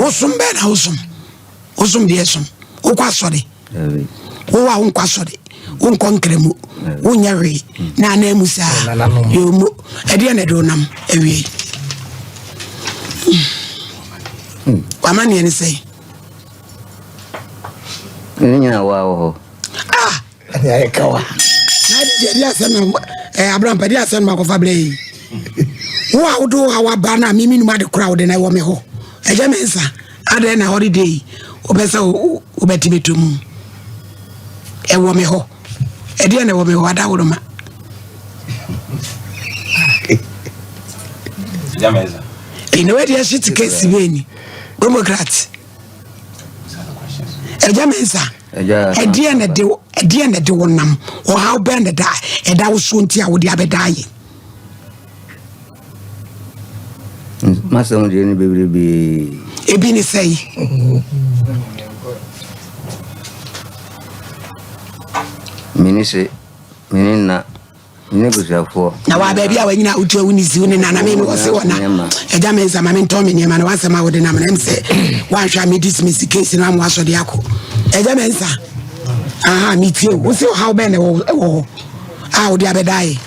Osum ben osum. Osum diesum. Okwasode. Owa unkwasode. Unkonkremu. Unyari. Na nemusa. Yomu. Edi na do nam ewie. Kwamani eni say. Nyina wa Ya kawa. Na di asem Abraham pedi asem ma ko fabre. Wo awdo hawa bana mimi numa de crowd na wo me ho. Eje mensa ade na holiday obesa obeti betum. E wo me ho. E de na wo me ho ada wo ma. Eje mensa. E no we dey shit case beni. Bomboclat. Eje mensa. E de na de wonam. O how bend the die. E da wo so ntia wo de abedai. Masa mo je ni bebrebe ebi ni say minise minina negotiafo na wa ba bia wanyina utu awuni zi woni na me wo se wona eja me nza ma me nto me nyema na wase ma wo de na me se wan hwa me dismiss case na mo aso de akọ eja me nza aha mi tie wo se how ben wo ah wo de abedai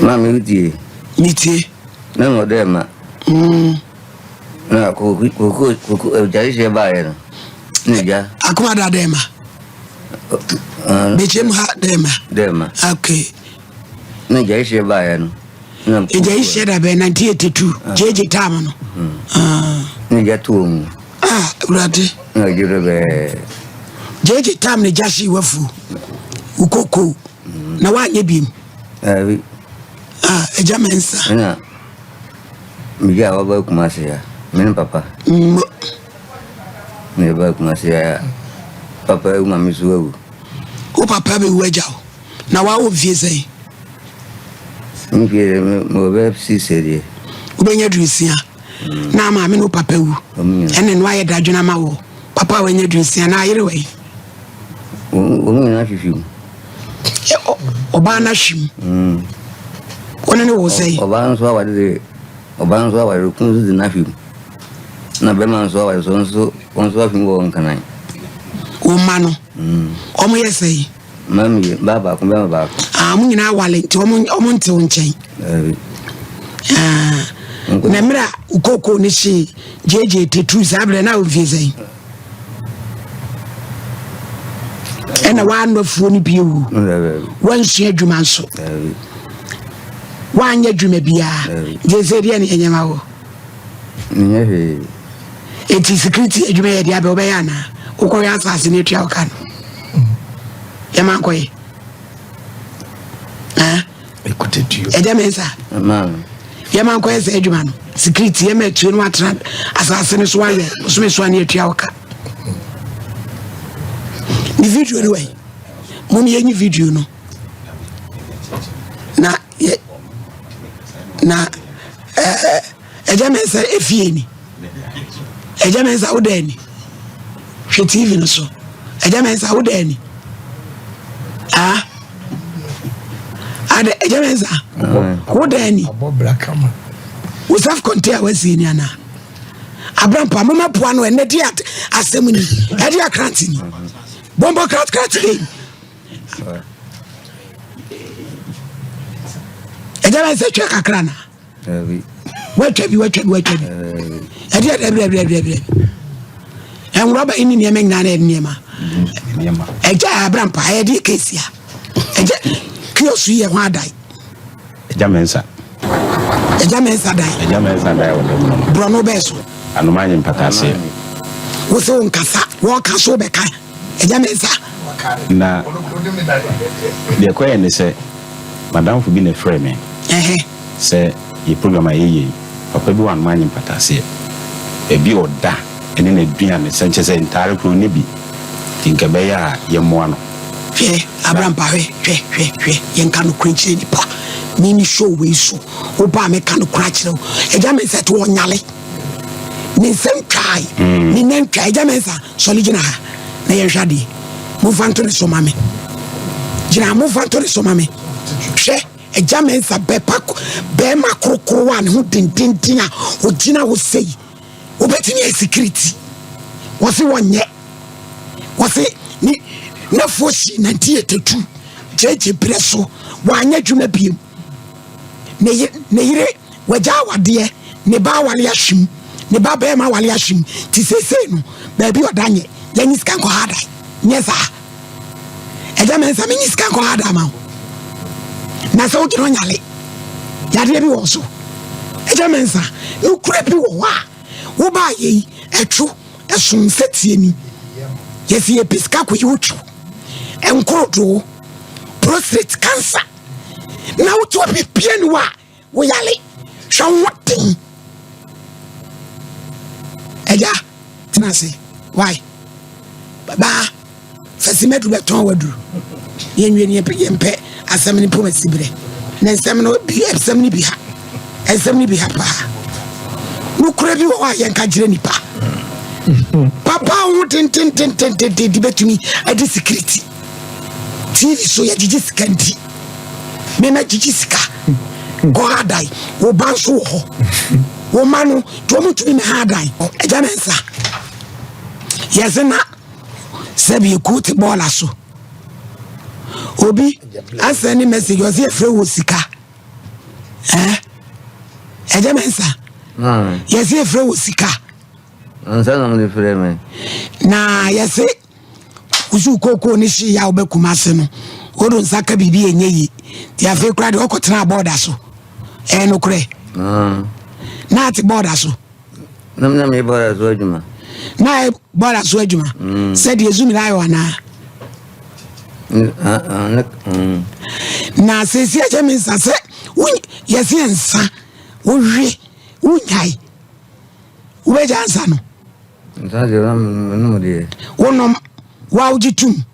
Mami uti miti na no dem na ko jaise ba ye no nja akuma da dem bechem ha dem okay na jaise ba ye no na jaise da be 1982 jeje tam no nja tuomu urade na jiro be jeje tam ne jashi wafu ukoko na wanye bim eja mensa na mija waba kumasi ya mimi papa ne ba kumasi ya papa uma misuwu o papa be weja na wa o vie sei mbi mo be si serie ubenya drusia na ma me no papa wu ene no aye dadwuna ma wo papa wenya drusia na ayere we o na fifi oba na hwim One no say oban so awade kunzu di nafi na be man so awade so onso afim wo nkanan o ma no omo yesay mami baba ko be baba mo nyina wale nti omo nte wonchen na mira ukoko ni shi jeje tetu sabre na oviezay ena wa no fu ni biu wan su adwuma nso wanya adwuma bia jezeria ni enyama wo nyehe eti security adwuma ye dia be obeya na ukọ ya asase ni tua oka no yama koyi ekutetu eja mensa mama yama koyi se adwuma no security yama tu no atra asase ni so waye so me so ani tua oka ni video no way mumi yenyi video no na eja mensa efie ni eja mensa odani hwe TV no so eja mensa odani ade eja mensa odani abobra kama we self contain wasi ni ana Abraham pa mama poa no ene dia asem ni e dia kranti ni Bomboclat kranti ni eja mensa twa kakra na watwabi adia da en roba ini ne menga na niema eja Abraham pa e di kesia eja kiosu ye ho adai eja mensa dai brono beso anomanye mpatase wo so nkasa wo kaso be kan eja mensa na de koye ne se madam fu bi ne frame se ye program ayeye papa bi wan manye mpatase e bi oda ene na duane se nche se ntare kro ne bi tinka be ya ye mo ano hwe Abraham pa hwe ye nka no kwenche ni pa mini show we so o ba me ka no kra kire eja me se to onyale ni sem try ni nem try eja me sa soligina na ye hwade mo fanto ne so mame gina mo fanto ne so mame hwe a Germans a Bema Crocro one who tintina or Gina will say, Obetini security. Was it 1 year? Was it no force 92 JJ Presso, 1 year Juna Beam? Nere, Wajawa dear, Neba Waliashim, Neba Bema Waliashim, Tiseno, baby or Daniel, Yanis Kanko Hada. Yes, sir. A German Saminis Kanko Hada. Naso Dronyale, Yadebi also. A German sir, you creepy wa, Uba ye, a true, a soon set ye. Yes, ye piscaco you true, and Croto, prostate cancer. Now to a pianwa, we are show what thing. Eja, Tinasi, why? Baba, Fasimet will turn with you. Yen pet as so many poets, then some be absently be and some be happy. No crabby or yanka pa. Papa wouldn't debate to me at the security. TV so ya just can't. Mena Jessica, go hard die, o banso ho, o manu, to be hard die, a Janessa. Yes, and Sabi, you could ball aso. Obi, answer any message, was here for Wusika. Eh? A Janessa. Yes, here for Wusika. And some of the frame. Na, yes, eh? Usu Coco Nishi Yabecumasino. Odun Saka Bibi and Ye. The affair cried Ocotra border so. Eh, no cray. Not border so. No, me border Sweduma. Na border Sweduma. Said Yazumi Iwana. Na says Yajamis, I said, yes, yes, Uji, Uji. Ujansano. One wow, Jitum.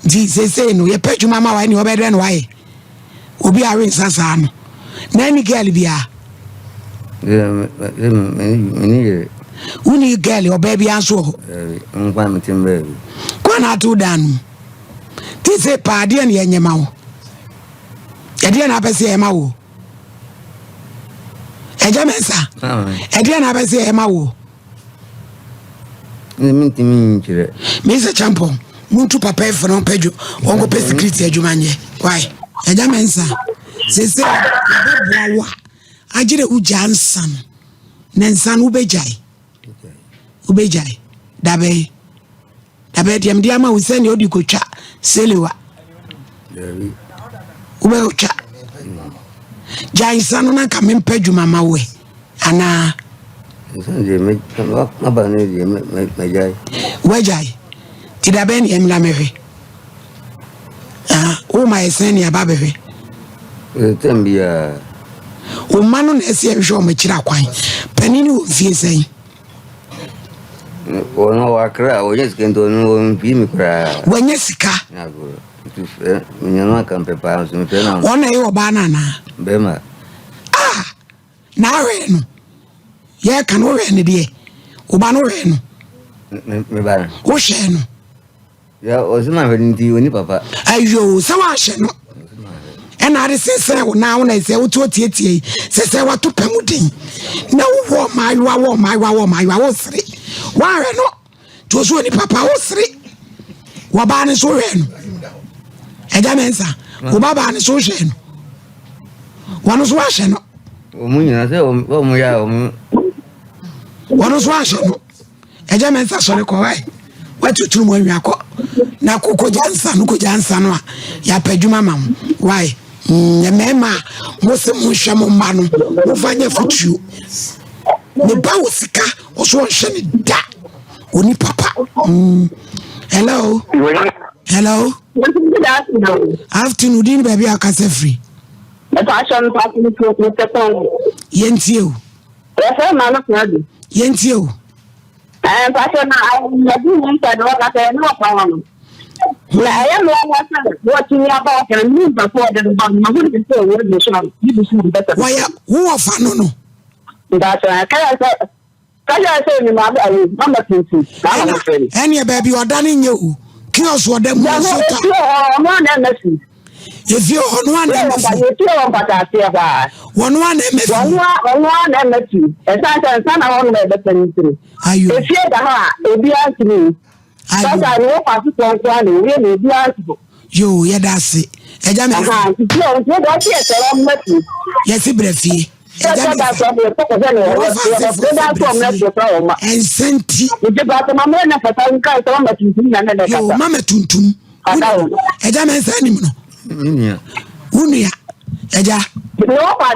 Jesus say no, you pet your mamma when you better than why. Ubi are in Sassano. Nanny Galibia. Uni girl or baby and so. Quana to dan. Tis a party and Yamau. I didn't have a say a mau. A Jamesa. I didn't have a say a mau. Mr. Champon, Muntu Papa for no pejo, Ongo Pesicriti Jumanye. Why? A Jamensa says, I did a Ujansan, Nansan Ubejai, Dabe Yamdiama will send you to chat, Seliwa Ubecha Jai Sanona come in Pejuma Mawe, Anna. Wajai, Tidaben Yamlamere. Oh, my senior Babery. O Manon S. Show me Chiraquine. Peninu, Fiesay. Oh, no, I cry, or just can do no beam cry. When Jessica, when you're not come to pounds and one a banana. Bema. Ah, now, yeah, can we any day? Ubano Reno. Ocean. Yeah, was my wedding to you, Papa. Ayo, so I shall not. And I say, now when I say, what TT says, I want to Pemudin. No, my was 3. Why not? To Swani Papa was 3. Waban is Oren. A Jamensa, Ubaban is Ocean. One was washing. Oh, my. One was washing. A Jamensa, sorry, correct. What to 2 when you are caught. Now, Coco Jansan, Coco Jansan, ya Pejuma mam. Why? Mema, Mosamushamo Manu, Movania for you. The Bawsika was one shiny da. Only Papa. Hello. Hello. Afternoon, baby, I can say free. The passion talking to Mr. Pong. Yentio. Yes, man of Nadi. Yentio. And passion, I didn't say no problem. I am watching about and move before the bomb. Why, who are fan? That's why I can't say, Mama, any baby, you are done in you. Kills what them. If you on one on Patasia, one MF, one MF, and son on the penitentiary. Are you? If you're the heart, it be asked me. I know Pastor, really be asked. You, yeah, that's it. Yes, Brefi. And senti. Mama Tuntum. Ejames animal. Unia. Eja.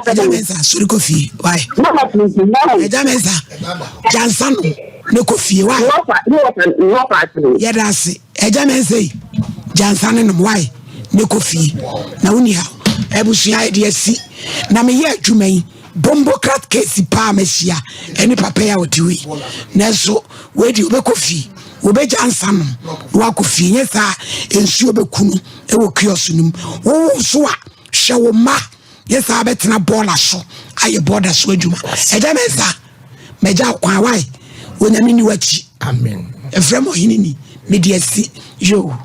Ejamesa, Surikofi. Why? Mama Tuntum. Ejamesa. Jansan. No coffee. Why? Yeah, that's it. Ejamesa. Jansan and why? No coffee. Now, anyhow, Ebusi idea see. Na me ye adwuma Bomboclat case pa mesia eni papa ya odiwi na so we di obekofi obeja ansam wa kofi nyesa ensu obekunu e wo kiosk num wo so a hwe wo ma yesa betena bola so aye border so adwuma eja mensa meja kwa wai onyame ni wachi amen efrem Oheneni media si yo